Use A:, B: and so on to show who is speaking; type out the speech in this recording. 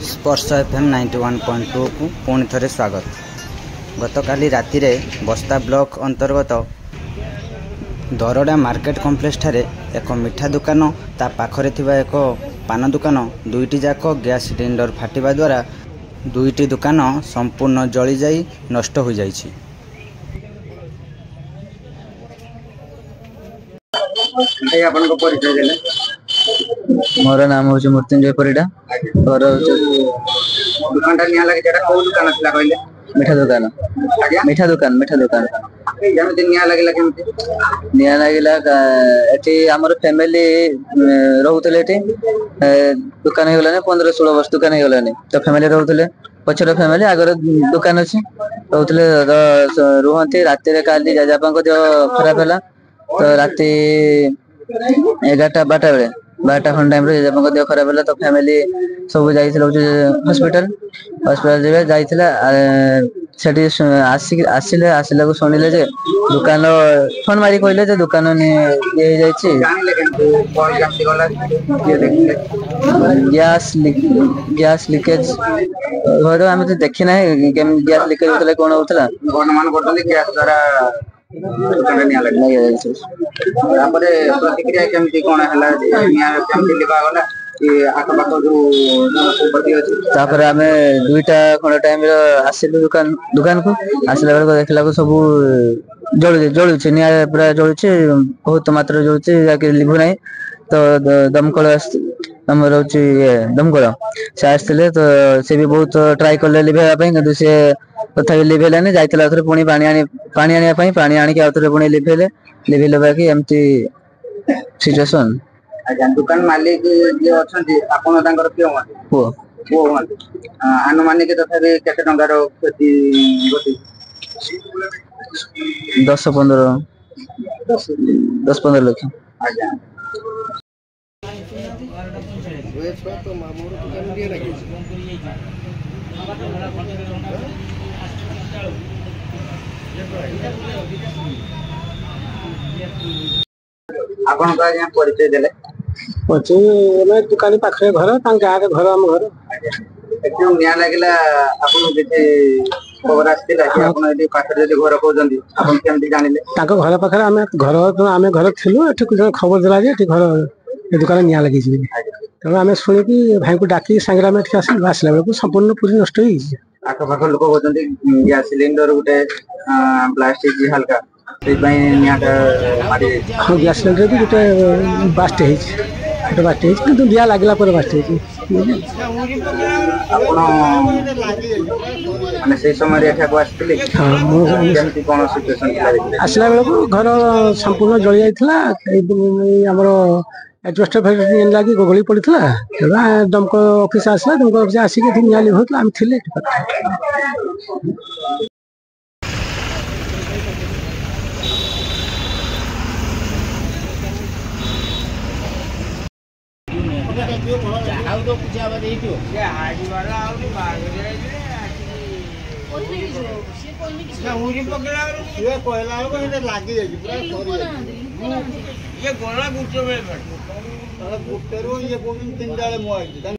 A: स्पर्श FM 91.2 को पुणी थे स्वागत। गतकाली राति रे बस्ता ब्लॉक अंतर्गत दरडा मार्केट कॉम्प्लेक्स ठारे एक मिठा दुकान ता पाखरे थिबा एक पान दुकान दुईटी जाक गैस सिलिंडर फाटिबा द्वारा दुईटी दुकान संपूर्ण जली जाई नष्ट हो जाइछि।
B: मोर नाम हूँ मृत्युंजय परिडा।
A: दुकान निया लगे जेटा को दुकान थिला कहले
B: मिठा दुकान।
A: आज्ञा
B: मिठा दुकान
A: जेमति निया लागिला केमति
B: निया लागिला एठी हमर फैमिली रहउतले एठी दुकान हे गलाने 15-16 वर्ष दुकान हे गलाने तो फैमिली रहउतले पछर फैमिली आगर दुकान अछि रहउतले रुहंती राति रे काली जाजापा को खराब होला तो राति 11-12 बेले 12 खन टाइम रे जब देह खराब होला तो फैमिली सब जाइथिल हॉस्पिटल जे जाइथिला सेठी आसिले को सुनिले जे दुकान फोन मारी कहले जे दुकान ने ये जाइछि गैस लीकेज होय तो हम तो देखि नै गैस लीकेज होतले कोन होतला
A: अनुमान करतले गैस द्वारा दुकान निया लगे तापरे प्रतिक्रिया केमति कोन हला निया केमति लिबा गला कि आखपाख जो संपत्ति अछि
B: तापर हमें दुईटा खंड टाइम रे आसिलु दुकान को आसिला बेर को देखला को सब जळु छै निया पूरा जळु छै बहुत मात्रा जळु छै जाके लिभु नै तो दमकल हमर होछि दमकल से आस्थिले तो से भी बहुत ट्राई करले लिभेबा पई কিন্তু से तथा लिभेलाने जाइतला थरे पुणी पानी आनिया पई पानी आनी के आउथरे पुणी लिभेले बाकी एमती सिचुएशन।
A: अच्छा दुकान मालिक जे अछंती आपण तांकर के हो अनुमानिक तथापि केते टंकार क्षति गति
B: 10-15 लाख।
A: अच्छा आपण का यहाँ परिचय देले
C: परिचय दुकान पाखरे घर गाँव रे घर हम घर
A: एकदम निया लागला आपण जेते खबर आस्तिला कि आपण एडी पाखरे जे घर कहउजंदी आपण केमति जानिले
C: ताको घर पाखरे आमे घर थिलु एठी खबर देला जे एठी घर ए दुकान निया लागि छी त आमे सुनि कि भाई को डाकी संग्राम में आसला बेला संपूर्ण पूरी नष्ट होई
A: आख पाख लोक कहउजंदी गैस सिलिंडर गुटे प्लास्टिक जी हल्का से भाई नियाटा मारी
C: गैस सिलिंडर भी गुटे बास्ट है किंतु दिया लागला पर बास्ट है
A: आपण माने से समय रे एठा को आस्तिले केमति कोन सिचुएशन
C: आसला बेला को घर संपूर्ण जळि जाइथला हमरो एडजस्टर फैक्ट्री लागी गोगली पड़िथला दमको ऑफिस आसला दमको ऑफिस आसी के निया लिभ होतला हम थिले
D: तो पूछा बा देइतो से हाडी वाला आउ बागरे ओथि से कोन कि से उरी पकड़ा से कहला को हे लागी जाई पूरा ये गोला गुटो में गुटरो ये कोन तीन डाले मो आई